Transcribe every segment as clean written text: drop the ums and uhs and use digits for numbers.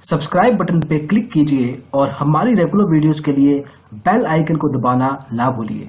Subscribe button पे click कीजिए और हमारी रेगुलर वीडियोस के लिए बेल आइकन को दबाना ना भूलिए।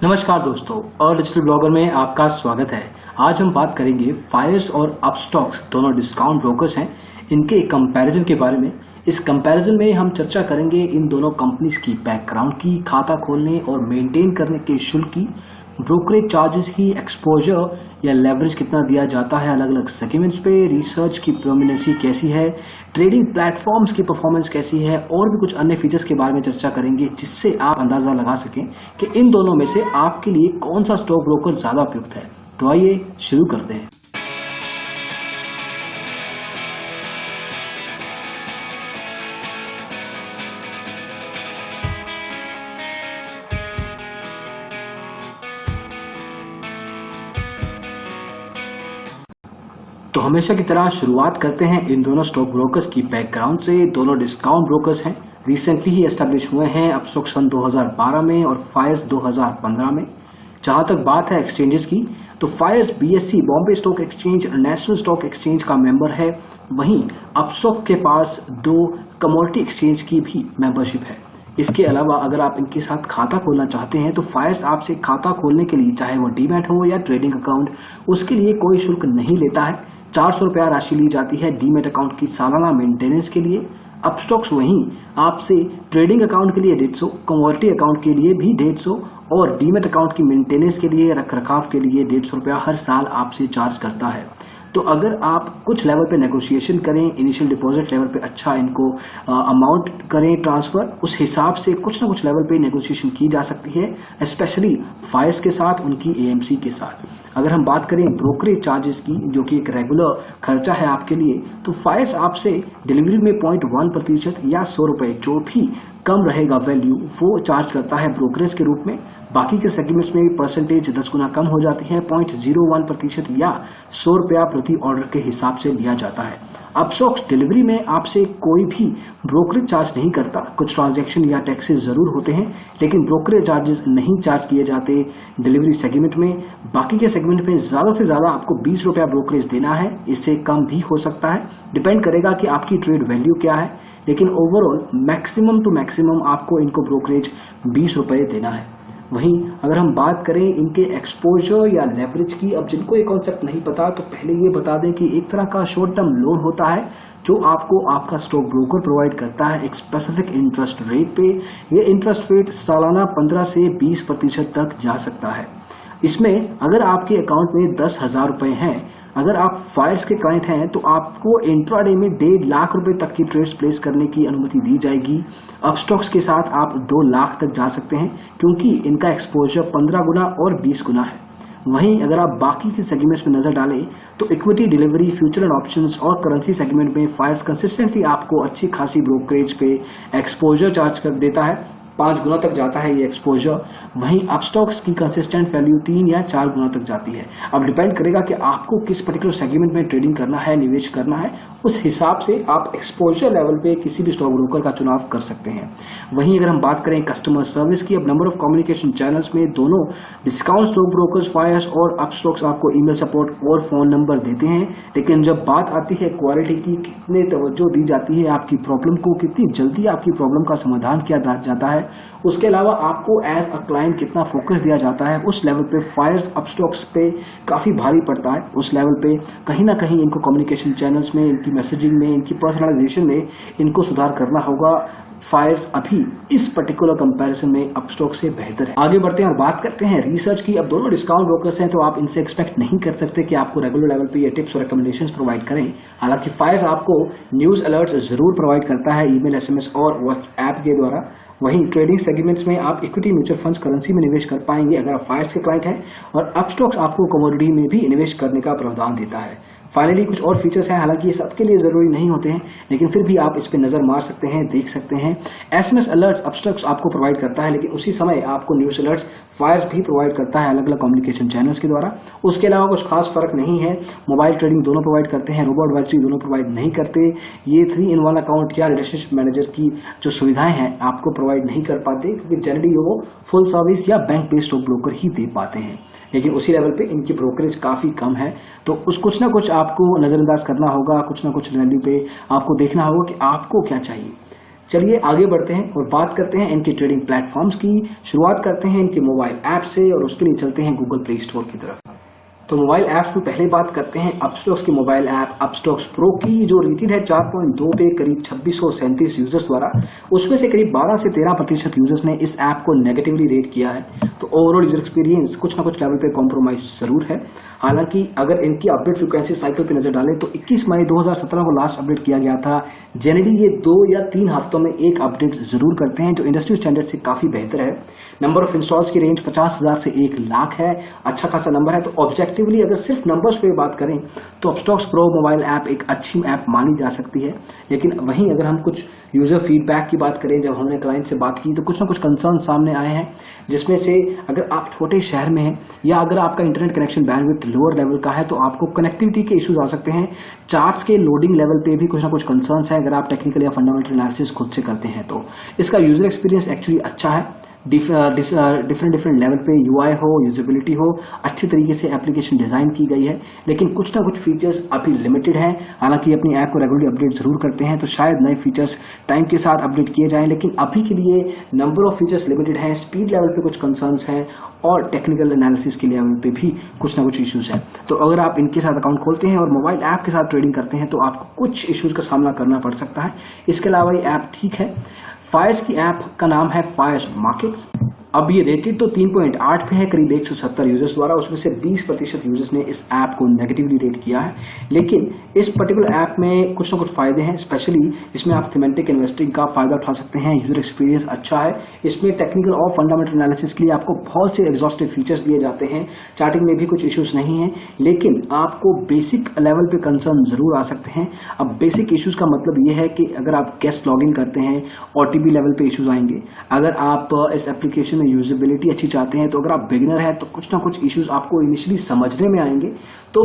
नमस्कार दोस्तों, और डिजिटल ब्लॉगर में आपका स्वागत है। आज हम बात करेंगे फायर्स और अपस्टॉक्स, दोनों डिस्काउंट ब्रोकर्स हैं, इनके कंपैरिजन के बारे में। इस कंपैरिजन में हम चर्चा करेंगे इन दोनों कंपनीज की बैकग्राउंड की, खाता खोलने और मेंटेन करने के शुल्क की, ब्रोकरेज चार्जेस की, एक्सपोजर या लेवरेज कितना दिया जाता है अलग अलग सेगमेंट्स पे, रिसर्च की प्रोमिनेंसी कैसी है, ट्रेडिंग प्लेटफॉर्म्स की परफॉर्मेंस कैसी है, और भी कुछ अन्य फीचर्स के बारे में चर्चा करेंगे, जिससे आप अंदाजा लगा सकें कि इन दोनों में से आपके लिए कौन सा स्टॉक ब्रोकर ज्यादा उपयुक्त है। तो आइए शुरू करते हैं। तो हमेशा की तरह शुरुआत करते हैं इन दोनों स्टॉक ब्रोकर्स की बैकग्राउंड से। दोनों डिस्काउंट ब्रोकर्स हैं, रिसेंटली ही एस्टेब्लिश हुए हैं, अपस्टॉक्स सन 2012 में और फायर्स 2015 में। जहां तक बात है एक्सचेंजेस की, तो Fyers BSE Bombay stock exchange national stock exchange का मेंबर है। वहीं अपस्टॉक के पास 2 कमोडिटी एक्सचेंज की भी मेंबरशिप है। इसके अलावा अगर आप इनके साथ खाता खोलना चाहते हैं तो फायर्स आपसे खाता खोलने के लिए, चाहे वो डीमैट हो या ट्रेडिंग अकाउंट, उसके लिए कोई शुल्क नहीं लेता है। 400 रुपया राशि ली जाती है डीमैट अकाउंट की सालाना मेंटेनेंस के लिए। अपस्टॉक्स वहीं आपसे ट्रेडिंग अकाउंट के लिए 150, कमोडिटी अकाउंट के लिए भी 150 और डीमैट अकाउंट की मेंटेनेंस के लिए, रखरखाव के लिए 150 रुपया हर साल आपसे चार्ज करता है। तो अगर आप कुछ लेवल पे नेगोशिएशन करें, इनिशियल डिपॉजिट लेवल पे अच्छा इनको अमाउंट करें ट्रांसफर, उस हिसाब से कुछ ना कुछ लेवल पे नेगोशिएशन की जा सकती है, स्पेशली फायर्स के साथ, उनकी एएमसी के साथ। अगर हम बात करें ब्रोकरेज चार्जेस की, जो कि एक रेगुलर खर्चा है आपके लिए, तो फायर्स आपसे डिलीवरी में 0.1% या 100 रुपए, जो भी कम रहेगा वैल्यू, वो चार्ज करता है ब्रोकरेज के रूप में। बाकी के सेगमेंट्स में परसेंटेज 10 गुना कम हो जाती है, 0.01% या 100 रुपया प्रति ऑर्डर के हिसाब से लिया जाता है। अपस्टॉक्स डिलीवरी में आपसे कोई भी ब्रोकरेज चार्ज नहीं करता। कुछ ट्रांजैक्शन या टैक्सेस जरूर होते हैं, लेकिन ब्रोकरेज चार्जेस नहीं चार्ज किए जाते डिलीवरी सेगमेंट में। बाकी के सेगमेंट में ज्यादा से ज्यादा आपको 20 रुपया ब्रोकरेज देना है, इससे कम भी हो सकता है, डिपेंड करेगा कि आपकी ट्रेड वैल्यू क्या है, लेकिन ओवरऑल मैक्सिमम टू मैक्सिमम आपको इनको ब्रोकरेज 20 रुपए देना है। वहीं अगर हम बात करें इनके एक्सपोजर या लेवरेज की, अब जिनको ये कॉन्सेप्ट नहीं पता तो पहले ये बता दें कि एक तरह का शॉर्ट टर्म लोन होता है जो आपको आपका स्टॉक ब्रोकर प्रोवाइड करता है एक स्पेसिफिक इंटरेस्ट रेट पे। ये इंटरेस्ट रेट सालाना 15 से 20% तक जा सकता है। इसमें अगर आपके अकाउंट में 10,000 रुपए हैं, अगर आप फायर्स के क्लाइंट हैं, तो आपको इंट्राडे में 1.5 लाख रुपए तक की ट्रेड्स प्लेस करने की अनुमति दी जाएगी। अपस्टॉक्स के साथ आप 2 लाख तक जा सकते हैं, क्योंकि इनका एक्सपोजर 15 गुना और 20 गुना है। वहीं अगर आप बाकी के सेगमेंट्स में नजर डालें तो equity, delivery, future and options और करेंसी सेगमेंट में फायर्स कंसिस्टेंटली आपको अच्छी खासी ब्रोकरेज पे एक्सपोजर चार्ज कर देता है, 5 गुना तक जाता है ये एक्सपोजर। वहीं अपस्टॉक्स की कंसिस्टेंट वैल्यू 3 या 4 गुना तक जाती है। अब डिपेंड करेगा कि आपको किस पर्टिकुलर सेगमेंट में ट्रेडिंग करना है, निवेश करना है, उस हिसाब से आप एक्सपोजर लेवल पे किसी भी स्टॉक ब्रोकर का चुनाव कर सकते हैं। वहीं अगर हम बात करें कस्टमर सर्विस की, अब नंबर ऑफ कम्युनिकेशन चैनल्स में दोनों डिस्काउंट स्टॉक ब्रोकर्स फायर्स और अपस्टॉक्स आपको ईमेल सपोर्ट और फोन नंबर देते हैं, लेकिन जब बात आती है क्वालिटी की, कितने तवज्जो दी जाती है आपकी प्रॉब्लम को, कितनी जल्दी आपकी प्रॉब्लम का समाधान किया जाता है, उसके अलावा आपको एज अ क्लाइंट कितना फोकस दिया जाता है, उस लेवल पे फायर्स अपस्टॉक्स पे काफी भारी पड़ता है। उस लेवल पे कहीं ना कहीं इनको कम्युनिकेशन चैनल्स में, इनकी मैसेजिंग में, इनकी पर्सनलाइजेशन में इनको सुधार करना होगा। फायर्स अभी इस पर्टिकुलर कंपैरिजन में अपस्टॉक से बेहतर है। आगे बढ़ते हैं और बात करते हैं रिसर्च की। अब दोनों डिस्काउंट ब्रोकर्स हैं, तो आप इनसे एक्सपेक्ट नहीं कर सकते कि आपको रेगुलर लेवल पे ये टिप्स और रिकमेंडेशंस प्रोवाइड करें। हालांकि फायर्स आपको न्यूज अलर्ट्स जरूर प्रोवाइड करता है ईमेल, एसएमएस और व्हाट्सएप के द्वारा। वहीं ट्रेडिंग सेगमेंट्स में आप इक्विटी, म्यूचुअल फंड्स, करेंसी में निवेश कर पाएंगे अगर आप फायर्स के क्लाइंट हैं, और अपस्टॉक्स आपको कमोडिटी में भी निवेश करने का प्रावधान देता है। फाइनली कुछ और फीचर्स हैं, हालांकि ये सबके लिए जरूरी नहीं होते हैं, लेकिन फिर भी आप इस पे नजर मार सकते हैं, देख सकते हैं। एसएमएस अलर्ट्स अपस्टॉक्स आपको प्रोवाइड करता है, लेकिन उसी समय आपको न्यूज अलर्ट्स फायर्स भी प्रोवाइड करता है अलग अलग कम्युनिकेशन चैनल्स के द्वारा। उसके अलावा कुछ खास फर्क नहीं है। मोबाइल ट्रेडिंग दोनों प्रोवाइड करते हैं, रोबो एडवाइजरी दोनों प्रोवाइड नहीं करते। ये 3-in-1 अकाउंट या रिलेशनशिप मैनेजर की जो सुविधाएं हैं आपको प्रोवाइड नहीं कर पाते, क्योंकि जनरली वो फुल सर्विस या बैंक बेस्ड स्टॉक ब्रोकर ही दे पाते हैं। लेकिन उसी लेवल पे इनकी ब्रोकरेज काफी कम है। तो उस कुछ ना कुछ आपको नजरअंदाज करना होगा, कुछ ना कुछ वैल्यू पे आपको देखना होगा कि आपको क्या चाहिए। चलिए आगे बढ़ते हैं और बात करते हैं इनके ट्रेडिंग प्लेटफॉर्म्स की। शुरुआत करते हैं इनके मोबाइल ऐप से और उसके लिए चलते हैं गूगल प्ले स्टोर की तरफ। तो मोबाइल ऐप्स में पहले बात करते हैं अपस्टॉक्स की मोबाइल ऐप अपस्टॉक्स प्रो की, जो रेटेड है 4.2 पे करीब 2637 यूजर्स द्वारा। उसमें से करीब 12 से 13% यूजर्स ने इस ऐप को नेगेटिवली रेट किया है। तो ओवरऑल यूजर एक्सपीरियंस कुछ ना कुछ लेवल पे कॉम्प्रोमाइज जरूर है। हालांकि अगर इनकी अपडेट फ्रीक्वेंसी साइकिल पे नजर डालें तो 21 मई 2017 को लास्ट अपडेट किया गया था। जनरली ये 2 या 3 हफ्तों में एक अपडेट जरूर करते हैं, जो इंडस्ट्री स्टैंडर्ड से काफी बेहतर है। नंबर ऑफ इंस्टॉल्स की रेंज 50,000 से 1 लाख है, अच्छा खासा नंबर है। तो ऑब्जेक्टिवली अगर सिर्फ नंबर्स पे बात करें तो अपस्टॉक्स प्रो मोबाइल ऐप एक अच्छी ऐप मानी जा सकती है। लेकिन वहीं अगर हम कुछ यूजर फीडबैक की बात करें, जब हमने क्लाइंट से बात की तो कुछ ना कुछ कंसर्न सामने आए हैं, जिसमें से अगर आप छोटे शहर में हैं या अगर आपका internet connection bandwidth lower level का है तो आपको कनेक्टिविटी के इश्यूज आ सकते हैं। चार्ट्स के लोडिंग लेवल पे भी कुछ ना कुछ कंसर्न्स हैं अगर आप टेक्निकल या फंडामेंटल एनालिसिस खुद से करते हैं तो। इसका यूजर एक्सपीरियंस एक्चुअली अच्छा है। डिफरेंट लेवल पे यूआई हो, यूजेबिलिटी हो, अच्छी तरीके से एप्लीकेशन डिजाइन की गई है। लेकिन कुछ ना कुछ फीचर्स अभी लिमिटेड हैं। हालांकि अपनी ऐप को रेगुलरली अपडेट जरूर करते हैं, तो शायद नए फीचर्स टाइम के साथ अपडेट किए जाएं। लेकिन अभी के लिए नंबर ऑफ फीचर्स लिमिटेड हैं, स्पीड लेवल पे कुछ कंसर्न्स हैं और टेक्निकल एनालिसिस के लेवल पे भी कुछ ना कुछ इश्यूज हैं। तो अगर आप इनके साथ अकाउंट खोलते हैं और मोबाइल ऐप के साथ ट्रेडिंग करते हैं तो आपको कुछ इश्यूज का सामना करना पड़ सकता है। इसके अलावा ये ऐप ठीक है। फायर्स की ऐप का नाम है फायर्स मार्केट्स। अब ये रेटेड तो 3.8 पे है करीब 170 यूजर्स द्वारा। उसमें से 20% यूजर्स ने इस ऐप को नेगेटिवली रेट किया है। लेकिन इस पर्टिकुलर ऐप में कुछ ना कुछ फायदे हैं, स्पेशली इसमें आप थीमेटिक इन्वेस्टिंग का फायदा उठा सकते हैं। यूजर एक्सपीरियंस अच्छा है। इसमें टेक्निकल और फंडामेंटल एनालिसिस के लिए आपको बहुत से एग्जॉस्टिव फीचर्स दिए जाते हैं। चार्टिंग में भी कुछ इश्यूज नहीं है, लेकिन आपको बेसिक लेवल पे कंसर्न जरूर आ सकते हैं। अब बेसिक इश्यूज का मतलब ये है कि अगर आप गेस्ट लॉगिन करते हैं ओटीपी लेवल पे इश्यूज आएंगे। अगर आप इस एप्लीकेशन में यूजेबिलिटी अच्छी चाहते हैं तो अगर आप बिगिनर हैं तो कुछ ना कुछ इश्यूज आपको इनिशियली समझने में आएंगे। तो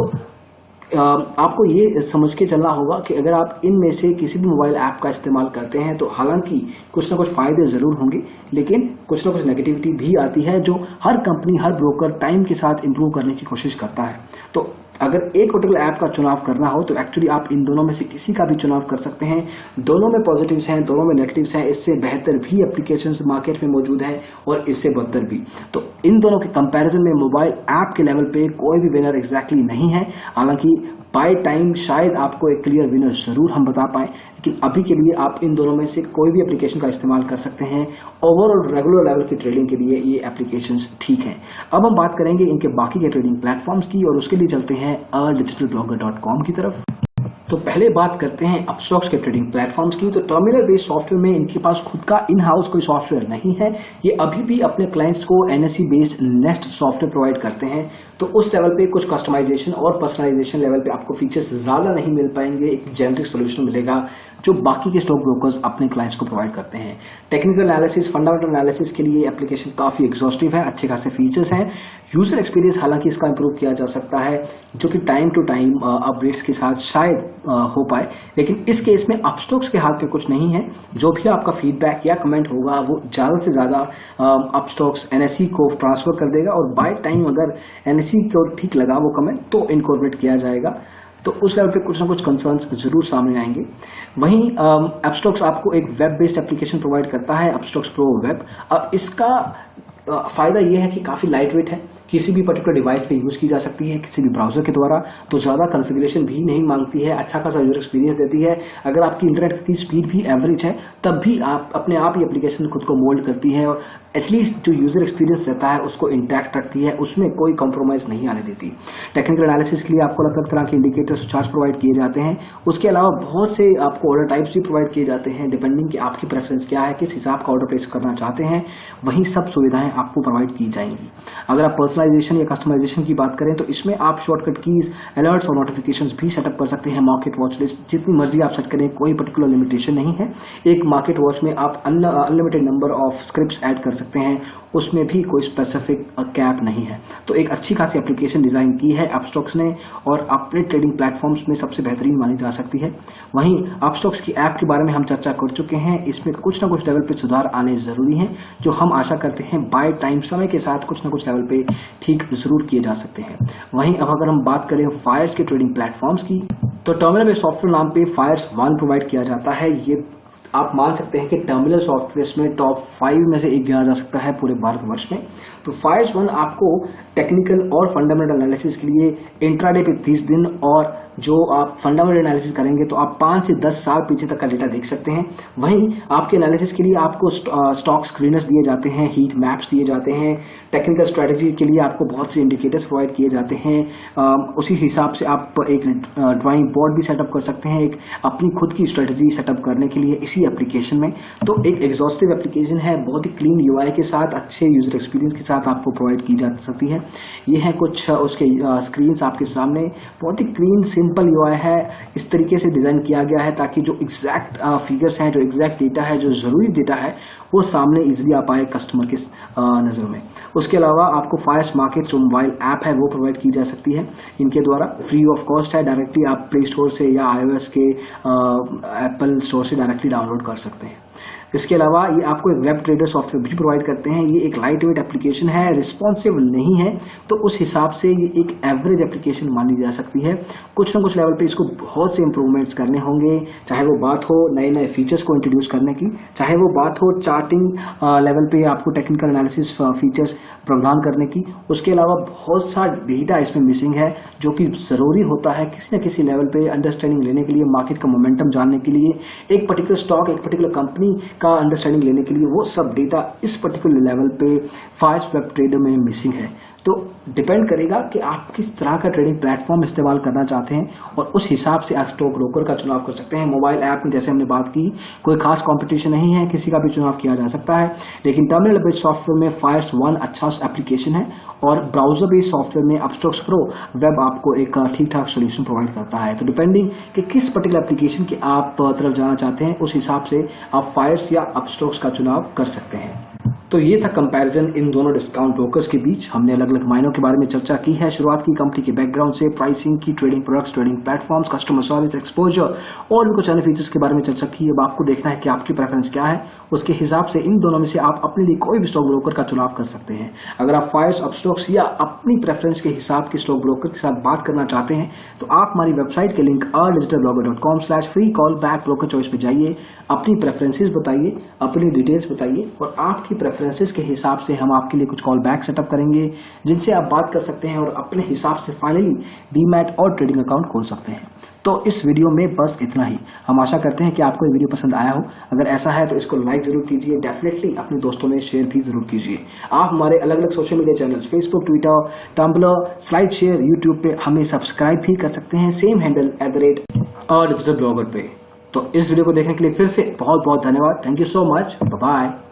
आपको ये समझ के चलना होगा कि अगर आप इनमें से किसी भी मोबाइल ऐप का इस्तेमाल करते हैं तो हालांकि कुछ ना कुछ फायदे जरूर होंगे, लेकिन कुछ ना कुछ नेगेटिविटी भी आती है, जो हर कंपनी हर ब्रोकर टाइम के साथ इंप्रूव करने की कोशिश करता है। तो अगर एक पर्टिकुलर ऐप का चुनाव करना हो तो एक्चुअली आप इन दोनों में से किसी का भी चुनाव कर सकते हैं। दोनों में पॉजिटिव्स हैं, दोनों में नेगेटिव्स हैं। इससे बेहतर भी एप्लीकेशंस मार्केट में मौजूद हैं और इससे बदतर भी। तो इन दोनों के कंपैरिजन में मोबाइल ऐप के लेवल पे कोई भी विनर एग्जैक्टली नहीं है। हालांकि बाय टाइम शायद आपको एक क्लियर विनर जरूर हम बता पाए, लेकिन अभी के लिए आप इन दोनों में से कोई भी एप्लीकेशन का इस्तेमाल कर सकते हैं। ओवरऑल रेगुलर लेवल की ट्रेडिंग के लिए ये एप्लीकेशंस ठीक हैं। अब हम बात करेंगे इनके बाकी के ट्रेडिंग प्लेटफॉर्म्स की और उसके लिए चलते हैं digitalblogger.com की तरफ। तो पहले बात करते हैं अपस्टॉक्स के ट्रेडिंग प्लेटफॉर्म्स की। तो टर्मिनल बेस्ड सॉफ्टवेयर में इनके पास खुद का इन हाउस कोई सॉफ्टवेयर नहीं है। ये अभी भी अपने क्लाइंट्स को NSC based nest software provide करते हैं। तो उस लेवल पे कुछ कस्टमाइजेशन और पर्सनलाइजेशन लेवल पे आपको फीचर्स ज्यादा नहीं मिल पाएंगे। एक जेनरिक सोल्यूशन मिलेगा जो बाकी के स्टॉक ब्रोकर्स अपने क्लाइंट्स को प्रोवाइड करते हैं। टेक्निकल एनालिसिस, फंडामेंटल एनालिसिस के लिए एप्लीकेशन काफी एग्जॉस्टिव है, अच्छे खासे फीचर्स हैं। यूजर एक्सपीरियंस हालांकि इसका इंप्रूव किया जा सकता है, जो कि टाइम टू टाइम अपडेट्स के साथ शायद हो पाए। लेकिन इस केस में अपस्टॉक्स के हाथ में कुछ नहीं है। जो भी आपका फीडबैक या कमेंट होगा वो ज्यादा से ज्यादा अपस्टॉक्स एनएससी को ट्रांसफर कर देगा और बाय टाइम अगर एनएससी को ठीक लगा वो कमेंट तो इनकॉर्पोरेट किया जाएगा। तो उस लेवल पे कुछ ना कुछ कंसर्न्स जरूर सामने आएंगे। वहीं अपस्टॉक्स आपको एक वेब बेस्ड एप्लीकेशन प्रोवाइड करता है, अपस्टॉक्स प्रो वेब। अब इसका फायदा यह है कि काफी लाइट वेट है, किसी भी पर्टिकुलर डिवाइस पे यूज की जा सकती है, किसी भी ब्राउजर के द्वारा। तो ज्यादा कॉन्फ़िगरेशन भी नहीं मांगती है, अच्छा खासा यूजर एक्सपीरियंस देती है। अगर आपकी इंटरनेट की स्पीड भी एवरेज है तब भी आप अपने आप ही एप्लीकेशन खुद को मोल्ड करती है और एटलीस्ट जो यूजर एक्सपीरियंस रहता है उसको इंटैक्ट रखती है, उसमें कोई कॉम्प्रोमाइज नहीं आने देती। टेक्निकल एनालिसिस के लिए आपको अलग अलग तरह के इंडिकेटर्स चार्ट्स प्रोवाइड किए जाते हैं। उसके अलावा बहुत से आपको ऑर्डर टाइप्स भी प्रोवाइड किए जाते हैं, डिपेंडिंग कि आपकी प्रेफरेंस क्या है, किस हिसाब का ऑर्डर प्लेस करना चाहते हैं, वही सब सुविधाएं आपको प्रोवाइड की जाएंगी। अगर आप पर्सनलाइजेशन या कस्टमाइजेशन की बात करें तो इसमें आप शॉर्टकट कीज, अलर्ट्स और नोटिफिकेशंस भी सेटअप कर सकते हैं। मार्केट वॉच लिस्ट जितनी मर्जी आप सेट करें, कोई पर्टिकुलर लिमिटेशन नहीं है। एक मार्केट वॉच में आप unlimited number of scripts add कर सकते हैं, उसमें भी कोई स्पेसिफिक कैप नहीं है। तो एक अच्छी खासी एप्लीकेशन डिजाइन की है अपस्टॉक्स ने और अपने ट्रेडिंग प्लेटफॉर्म्स में सबसे बेहतरीन मानी जा सकती है। वहीं अपस्टॉक्स की ऐप के बारे में हम चर्चा कर चुके हैं, इसमें कुछ ना कुछ लेवल पे सुधार आने जरूरी हैं, जो हम आशा करते हैं बाय टाइम समय के साथ कुछ ना कुछ लेवल पे ठीक जरूर किए जा सकते हैं। वहीं अब अगर हम बात करें फायर्स के ट्रेडिंग प्लेटफॉर्म्स की, तो टर्मिनल बेस्ड सॉफ्टवेयर नाम पे फायर्स 1 प्रोवाइड किया जाता है। ये आप मान सकते हैं कि टर्मिनल सॉफ्टवेयर में टॉप 5 में से एक गिना जा सकता है पूरे भारतवर्ष में। तो फायर्स 1 आपको टेक्निकल और फंडामेंटल एनालिसिस के लिए इंट्राडे पे 30 दिन और जो आप फंडामेंटल एनालिसिस करेंगे तो आप 5 से 10 साल पीछे तक का डेटा देख सकते हैं। वहीं आपके एनालिसिस के लिए आपको स्टॉक स्क्रीनर्स दिए जाते हैं, हीट मैप्स दिए जाते हैं, टेक्निकल स्ट्रेटजी के लिए आपको बहुत से इंडिकेटर्स प्रोवाइड किए जाते हैं। उसी हिसाब से आप एक ड्राइंग बोर्ड भी सेटअप कर सकते हैं एक अपनी खुद की स्ट्रेटजी सेटअप करने के लिए इसी एप्लीकेशन में। तो एक एग्जॉस्टिव एप्लीकेशन है, बहुत ही क्लीन यूआई के साथ, अच्छे यूजर एक्सपीरियंस के साथ आपको प्रोवाइड की जा सकती है। ये है कुछ उसके स्क्रीन्स आपके सामने, बहुत ही क्लीन सिंपल यूआई है। इस तरीके से डिजाइन किया गया है ताकि जो एग्जैक्ट फिगर्स हैं, जो एग्जैक्ट डेटा है, जो जरूरी डेटा है, वो सामने इजीली आ पाए कस्टमर के नजर में। उसके अलावा आपको फायर्स मार्केट जो मोबाइल ऐप है वो प्रोवाइड की जा सकती है इनके द्वारा, फ्री ऑफ कॉस्ट है। डायरेक्टली आप प्ले स्टोर से या iOS के एप्पल स्टोर से डायरेक्टली डाउनलोड कर सकते हैं। इसके अलावा ये आपको एक वेब ट्रेडर सॉफ्टवेयर भी प्रोवाइड करते हैं। ये एक लाइट वेट एप्लीकेशन है, रिस्पॉन्सिव नहीं है, तो उस हिसाब से ये एक एवरेज एप्लीकेशन मानी जा सकती है। कुछ ना कुछ लेवल पे इसको बहुत से इंप्रूवमेंट्स करने होंगे, चाहे वो बात हो नए नए फीचर्स को इंट्रोड्यूस करने की, चाहे वो बात हो चार्टिंग लेवल पे आपको टेक्निकल एनालिसिस फीचर्स प्रदान करने की। उसके अलावा बहुत सा डेटा इसमें मिसिंग है जो कि जरूरी होता है किसी न किसी लेवल पे अंडरस्टैंडिंग लेने के लिए, मार्केट का मोमेंटम जानने के लिए, एक पर्टिकुलर स्टॉक, एक पर्टिकुलर कंपनी का अंडरस्टैंडिंग लेने के लिए। वो सब डेटा इस पर्टिकुलर लेवल पे फायर्स वेब ट्रेडर में मिसिंग है। तो डिपेंड करेगा कि आप किस तरह का ट्रेडिंग प्लेटफॉर्म इस्तेमाल करना चाहते हैं और उस हिसाब से आप स्टॉक ब्रोकर का चुनाव कर सकते हैं। मोबाइल ऐप में जैसे हमने बात की, कोई खास कंपटीशन नहीं है, किसी का भी चुनाव किया जा सकता है, लेकिन टर्मिनल बेस्ड सॉफ्टवेयर में फायर्स 1 अच्छा एप्लीकेशन है और ब्राउजर बेस्ड सॉफ्टवेयर में अपस्टॉक्स प्रो वेब आपको एक ठीक ठाक सोल्यूशन प्रोवाइड करता है। तो डिपेंडिंग कि किस पर्टिकुलर एप्लीकेशन की आप तरफ जाना चाहते हैं, उस हिसाब से आप फायर्स या अपस्टॉक्स का चुनाव कर सकते हैं। तो ये था कंपैरिजन इन दोनों डिस्काउंट ब्रोकर्स के बीच। हमने अलग अलग मायनों के बारे में चर्चा की है, शुरुआत की कंपनी के बैकग्राउंड से, प्राइसिंग की, trading products, trading platforms, customer service, exposure और भी कुछ अन्य फीचर्स के बारे में चर्चा की। अब आपको देखना है कि आपकी प्रेफरेंस क्या है, उसके हिसाब से इन दोनों में से आप अपने लिए कोई भी स्टॉक ब्रोकर का चुनाव कर सकते हैं। अगर आप फायर्स, अपस्टॉक्स या अपनी प्रेफरेंस के हिसाब के स्टॉक ब्रोकर के साथ बात करना चाहते हैं तो आप हमारी वेबसाइट के link digitalblogger.com/free call back broker choice पे जाइए, अपनी प्रेफरेंसेस बताइए, अपनी डिटेल्स बताइए और आपकी प्रेफरेंसेस के हिसाब से हम आपके लिए कुछ कॉल बैक सेटअप करेंगे जिनसे आप बात कर सकते हैं और अपने हिसाब से फाइनली डीमैट और ट्रेडिंग अकाउंट खोल सकते हैं। तो इस वीडियो में बस इतना ही। हम आशा करते हैं कि आपको ये वीडियो पसंद आया हो। अगर ऐसा है तो इसको लाइक जरूर कीजिए, डेफिनेटली अपने दोस्तों में शेयर भी जरूर कीजिए। आप हमारे अलग अलग social media channels Facebook, Twitter, Tumblr, SlideShare, YouTube पे हमें सब्सक्राइब भी कर सकते हैं, सेम हैंडल @डिजिटल ब्लॉगर पे। तो इस वीडियो को देखने के लिए फिर से बहुत बहुत धन्यवाद। Thank you so much. Bye bye.